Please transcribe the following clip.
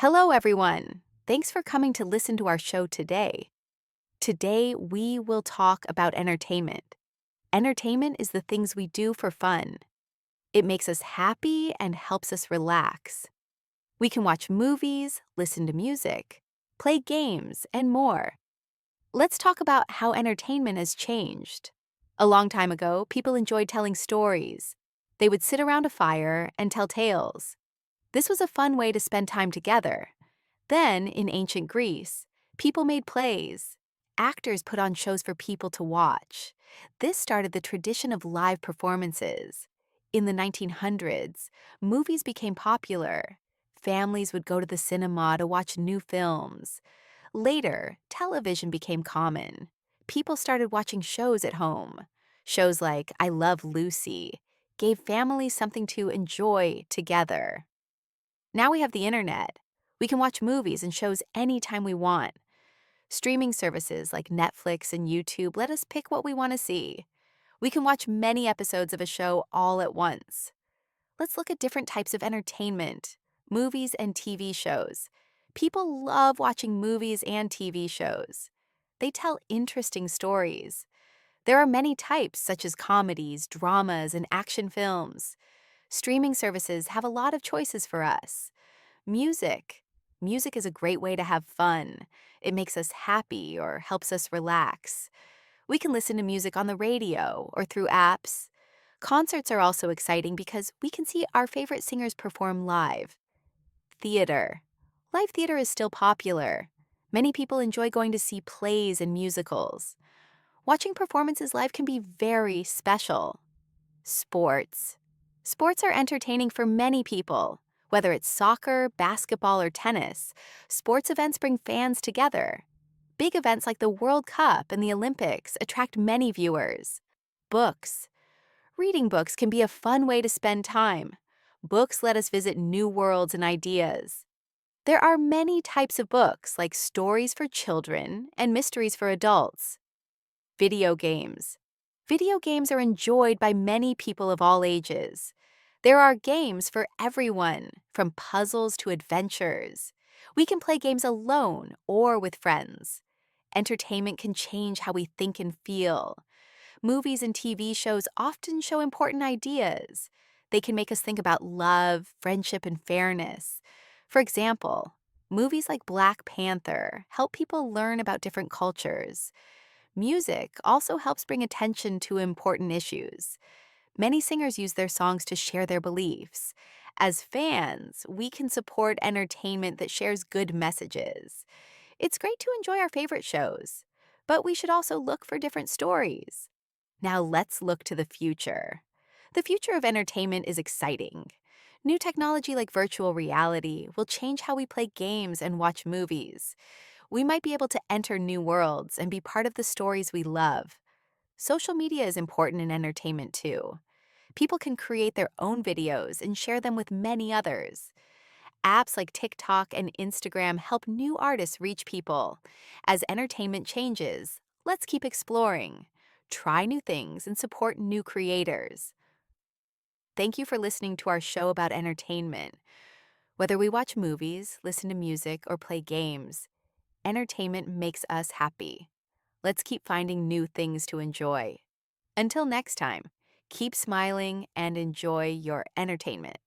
Hello, everyone. Thanks for coming to listen to our show today. Today, we will talk about entertainment. Entertainment is the things we do for fun. It makes us happy and helps us relax. We can watch movies, listen to music, play games, and more. Let's talk about how entertainment has changed. A long time ago, people enjoyed telling stories. They would sit around a fire and tell tales. This was a fun way to spend time together. Then, in ancient Greece, people made plays. Actors put on shows for people to watch. This started the tradition of live performances. In the 1900s, movies became popular. Families would go to the cinema to watch new films. Later, television became common. People started watching shows at home. Shows like I Love Lucy gave families something to enjoy together. Now we have the internet. We can watch movies and shows anytime we want. Streaming services like Netflix and YouTube let us pick what we want to see. We can watch many episodes of a show all at once. Let's look at different types of entertainment, movies and TV shows. People love watching movies and TV shows. They tell interesting stories. There are many types, such as comedies, dramas, and action films. Streaming services have a lot of choices for us. Music. Music is a great way to have fun. It makes us happy or helps us relax. We can listen to music on the radio or through apps. Concerts are also exciting because we can see our favorite singers perform live. Theater. Live theater is still popular. Many people enjoy going to see plays and musicals. Watching performances live can be very special. Sports. Sports are entertaining for many people. Whether it's soccer, basketball, or tennis, sports events bring fans together. Big events like the World Cup and the Olympics attract many viewers. Books. Reading books can be a fun way to spend time. Books let us visit new worlds and ideas. There are many types of books, like stories for children and mysteries for adults. Video games. Video games are enjoyed by many people of all ages. There are games for everyone, from puzzles to adventures. We can play games alone or with friends. Entertainment can change how we think and feel. Movies and TV shows often show important ideas. They can make us think about love, friendship, and fairness. For example, movies like Black Panther help people learn about different cultures. Music also helps bring attention to important issues. Many singers use their songs to share their beliefs. As fans, we can support entertainment that shares good messages. It's great to enjoy our favorite shows, but we should also look for different stories. Now let's look to the future. The future of entertainment is exciting. New technology like virtual reality will change how we play games and watch movies. We might be able to enter new worlds and be part of the stories we love. Social media is important in entertainment too. People can create their own videos and share them with many others. Apps like TikTok and Instagram help new artists reach people. As entertainment changes, let's keep exploring, try new things, and support new creators. Thank you for listening to our show about entertainment. Whether we watch movies, listen to music, or play games, entertainment makes us happy. Let's keep finding new things to enjoy. Until next time, keep smiling and enjoy your entertainment.